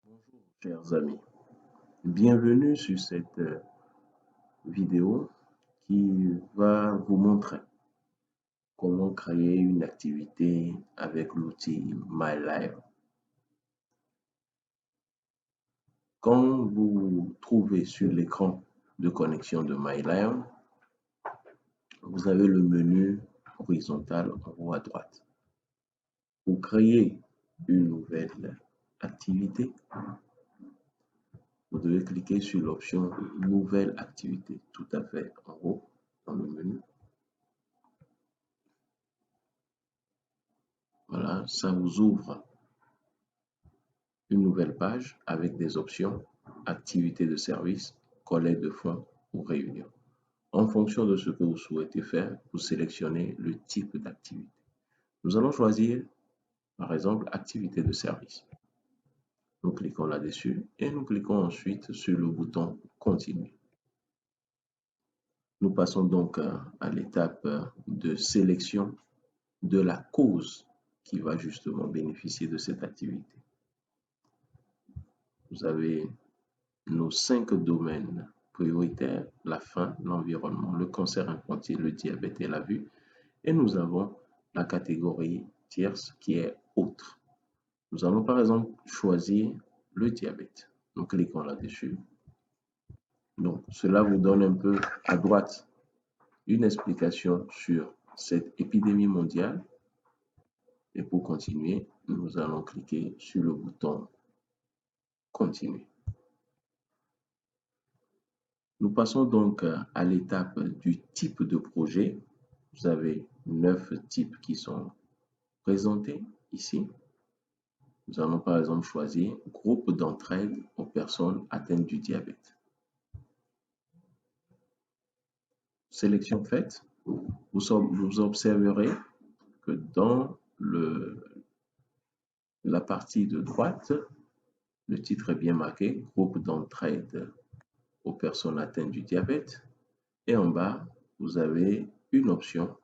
Bonjour chers amis, bienvenue sur cette vidéo qui va vous montrer comment créer une activité avec l'outil MyLive. Quand vous trouvez sur l'écran de connexion de MyLive, vous avez le menu horizontal en haut à droite. Pour créer une nouvelle activité, vous devez cliquer sur l'option Nouvelle activité, tout à fait en haut dans le menu. Voilà, ça vous ouvre une nouvelle page avec des options activités de service, collecte de fonds ou réunion. En fonction de ce que vous souhaitez faire, vous sélectionnez le type d'activité. Nous allons choisir, par exemple, activité de service. Nous cliquons là-dessus et nous cliquons ensuite sur le bouton Continuer. Nous passons donc à l'étape de sélection de la cause qui va justement bénéficier de cette activité. Vous avez nos 5 domaines prioritaires: la faim, l'environnement, le cancer infantile, le diabète et la vue. Et nous avons la catégorie tierce qui est autre. Nous allons par exemple choisir le diabète. Nous cliquons là-dessus. Donc, cela vous donne un peu à droite une explication sur cette épidémie mondiale. Et pour continuer, nous allons cliquer sur le bouton Continuer. Nous passons donc à l'étape du type de projet. Vous avez 9 types qui sont présentés ici. Nous allons par exemple choisir groupe d'entraide aux personnes atteintes du diabète. Sélection faite, vous observerez que dans la partie de droite, le titre est bien marqué, groupe d'entraide aux personnes atteintes du diabète. Et en bas, vous avez une option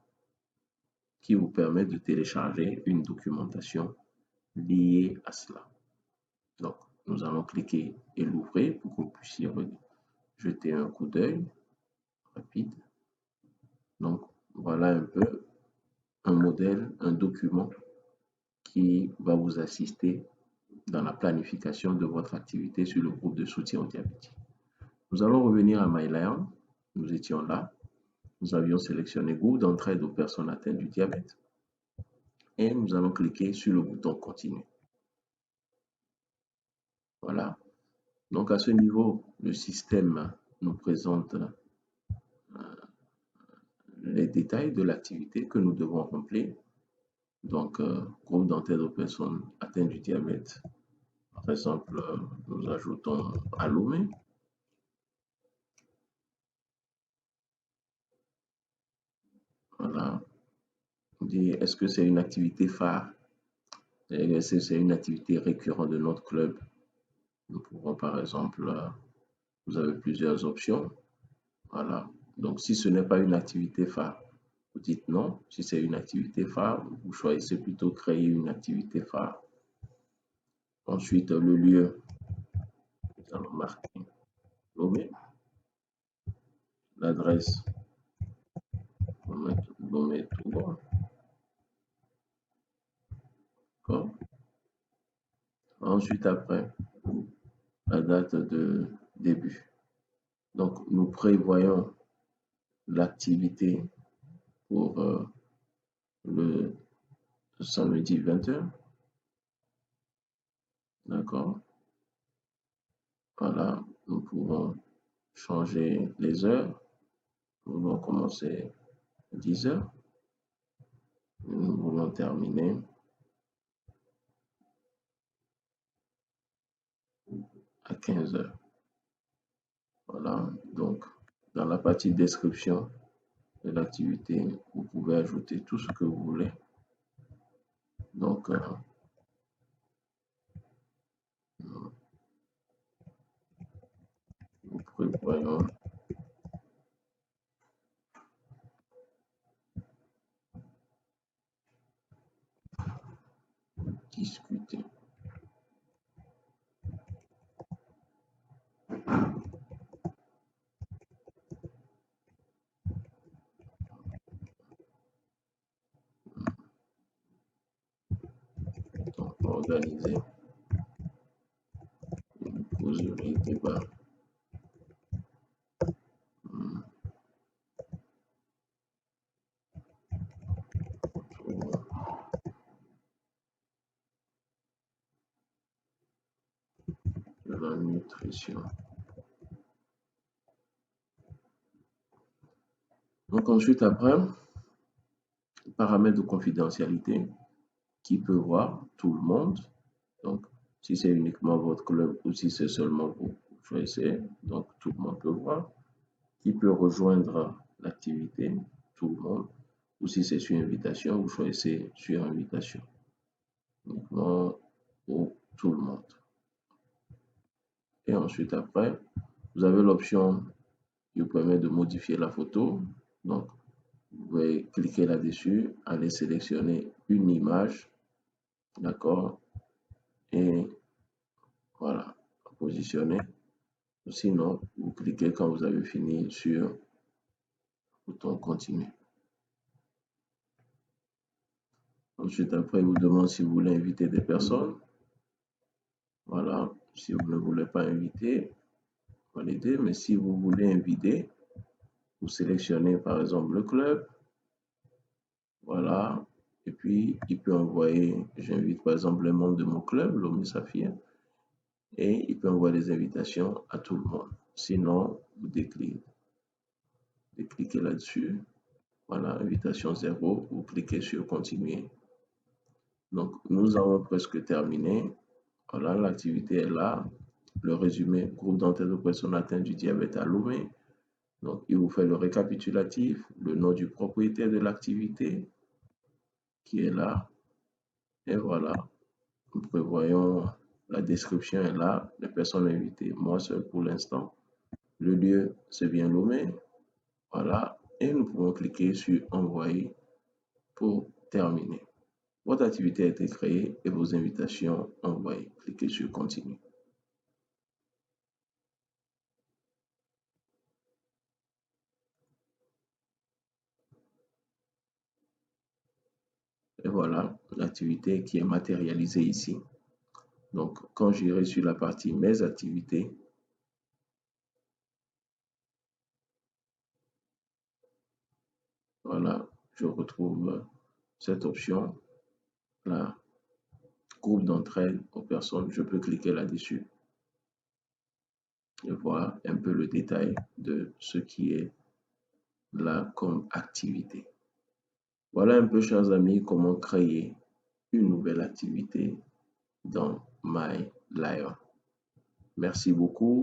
qui vous permet de télécharger une documentation liée à cela. Donc, nous allons cliquer et l'ouvrir pour que vous puissiez jeter un coup d'œil rapide. Donc, voilà un peu un modèle, un document qui va vous assister dans la planification de votre activité sur le groupe de soutien au diabète. Nous allons revenir à MyLive. Nous étions là. Nous avions sélectionné groupe d'entraide aux personnes atteintes du diabète. Et nous allons cliquer sur le bouton Continuer. Voilà. Donc, à ce niveau, le système nous présente les détails de l'activité que nous devons remplir. Donc, groupe d'entraide aux personnes atteintes du diabète. Par exemple, nous ajoutons à Lomé. Voilà. On dit, est-ce que c'est une activité phare? Est-ce que c'est une activité récurrente de notre club? Nous pouvons, par exemple, vous avez plusieurs options. Voilà. Donc, si ce n'est pas une activité phare, vous dites non. Si c'est une activité phare, vous choisissez plutôt créer une activité phare. Ensuite, le lieu, nous allons marquer Lomé. L'adresse, on va mettre Lomé tout droit. D'accord. Ensuite, après, la date de début. Donc, nous prévoyons l'activité pour le samedi 20h. D'accord. Voilà, nous pouvons changer les heures. Nous voulons commencer à 10h. Nous voulons terminer à 15h. Voilà, donc dans la partie description de l'activité, vous pouvez ajouter tout ce que vous voulez. Donc, nous prévoyons discuter organiser une causerie débat autour de la nutrition. Donc ensuite, après, paramètres de confidentialité qui peut voir tout le monde. Donc, si c'est uniquement votre club ou si c'est seulement vous, vous choisissez. Donc, tout le monde peut voir. Qui peut rejoindre l'activité, tout le monde. Ou si c'est sur invitation, vous choisissez sur invitation. Uniquement pour tout le monde. Et ensuite, après, vous avez l'option qui vous permet de modifier la photo. Donc, vous pouvez cliquer là-dessus, aller sélectionner une image, d'accord, et voilà, positionner. Sinon, vous cliquez quand vous avez fini sur le bouton continuer. Ensuite, après, il vous demande si vous voulez inviter des personnes. Voilà, si vous ne voulez pas inviter, validez, mais si vous voulez inviter, vous sélectionnez par exemple le club. Voilà, et puis il peut envoyer, j'invite par exemple les membres de mon club, l'Homme Saphir, et il peut envoyer des invitations à tout le monde. Sinon, vous décliquez là-dessus. Voilà, invitation 0, vous cliquez sur continuer. Donc, nous avons presque terminé. Voilà, l'activité est là. Le résumé, groupe d'entraide aux personnes atteintes du diabète à Lomé. Donc, il vous fait le récapitulatif, le nom du propriétaire de l'activité qui est là. Et voilà, nous prévoyons, la description est là, les personnes invitées, moi seul pour l'instant. Le lieu, c'est bien Lomé. Voilà, et nous pouvons cliquer sur envoyer pour terminer. Votre activité a été créée et vos invitations envoyées. Cliquez sur continue. Et voilà l'activité qui est matérialisée ici. Donc, quand j'irai sur la partie mes activités, voilà, je retrouve cette option, là, groupe d'entraide aux personnes. Je peux cliquer là-dessus et voir un peu le détail de ce qui est là comme activité. Voilà un peu, chers amis, comment créer une nouvelle activité dans My Lion. Merci beaucoup.